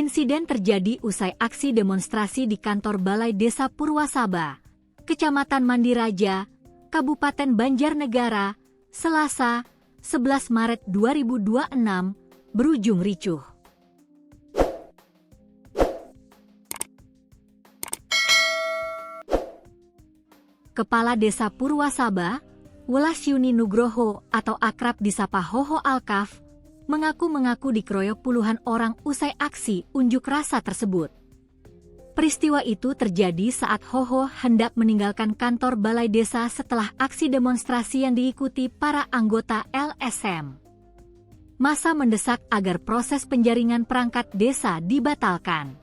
Insiden terjadi usai aksi demonstrasi di kantor Balai Desa Purwasaba, Kecamatan Mandiraja, Kabupaten Banjarnegara, Selasa, 11 Maret 2026, berujung ricuh. Kepala Desa Purwasaba, Welasyuni Nugroho atau akrab disapa Hoho Alkaf, mengaku dikeroyok puluhan orang usai aksi unjuk rasa tersebut. Peristiwa itu terjadi saat Hoho hendak meninggalkan kantor Balai Desa setelah aksi demonstrasi yang diikuti para anggota LSM. Massa mendesak agar proses penjaringan perangkat desa dibatalkan.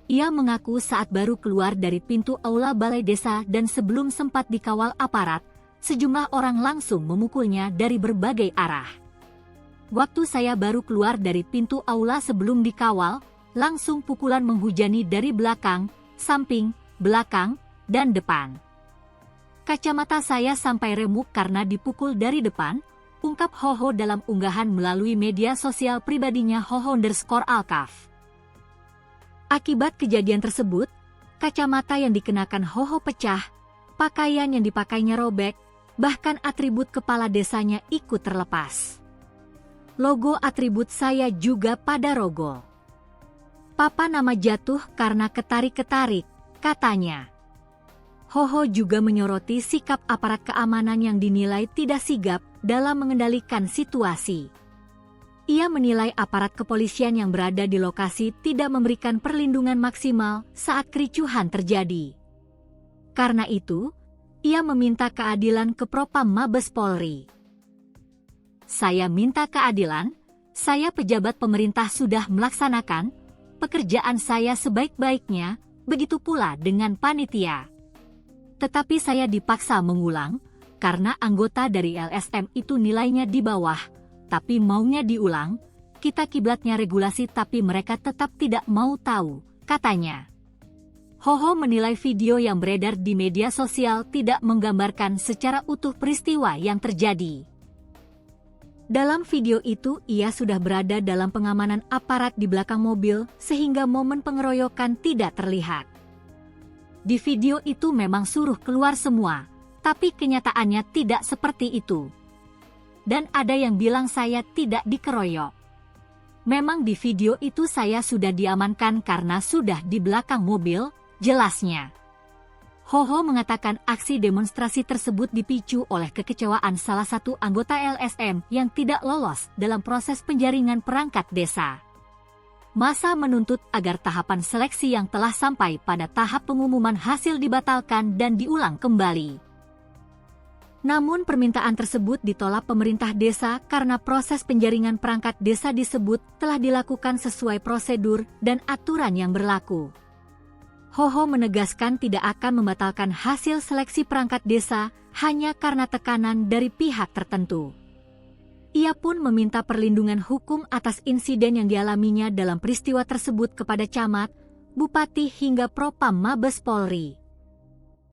Ia mengaku saat baru keluar dari pintu aula Balai Desa dan sebelum sempat dikawal aparat, sejumlah orang langsung memukulnya dari berbagai arah. Waktu saya baru keluar dari pintu aula sebelum dikawal, langsung pukulan menghujani dari belakang, samping, belakang, dan depan. Kacamata saya sampai remuk karena dipukul dari depan, ungkap Hoho dalam unggahan melalui media sosial pribadinya Hoho_Alkaf. Akibat kejadian tersebut, kacamata yang dikenakan Hoho pecah, pakaian yang dipakainya robek, bahkan atribut kepala desanya ikut terlepas. Logo atribut saya juga pada rogol. Papa nama jatuh karena ketarik-ketarik, katanya. Hoho juga menyoroti sikap aparat keamanan yang dinilai tidak sigap dalam mengendalikan situasi. Ia menilai aparat kepolisian yang berada di lokasi tidak memberikan perlindungan maksimal saat kericuhan terjadi. Karena itu, ia meminta keadilan ke Propam Mabes Polri. Saya minta keadilan, saya pejabat pemerintah sudah melaksanakan pekerjaan saya sebaik-baiknya, begitu pula dengan panitia. Tetapi saya dipaksa mengulang, karena anggota dari LSM itu nilainya di bawah, tapi maunya diulang, kita kiblatnya regulasi tapi mereka tetap tidak mau tahu, katanya. Hoho menilai video yang beredar di media sosial tidak menggambarkan secara utuh peristiwa yang terjadi. Dalam video itu, ia sudah berada dalam pengamanan aparat di belakang mobil sehingga momen pengeroyokan tidak terlihat. Di video itu memang suruh keluar semua, tapi kenyataannya tidak seperti itu. Dan ada yang bilang saya tidak dikeroyok. Memang di video itu saya sudah diamankan karena sudah di belakang mobil, jelasnya. Hoho mengatakan aksi demonstrasi tersebut dipicu oleh kekecewaan salah satu anggota LSM yang tidak lolos dalam proses penjaringan perangkat desa. Massa menuntut agar tahapan seleksi yang telah sampai pada tahap pengumuman hasil dibatalkan dan diulang kembali. Namun permintaan tersebut ditolak pemerintah desa karena proses penjaringan perangkat desa disebut telah dilakukan sesuai prosedur dan aturan yang berlaku. Hoho menegaskan tidak akan membatalkan hasil seleksi perangkat desa hanya karena tekanan dari pihak tertentu. Ia pun meminta perlindungan hukum atas insiden yang dialaminya dalam peristiwa tersebut kepada camat, bupati hingga Propam Mabes Polri.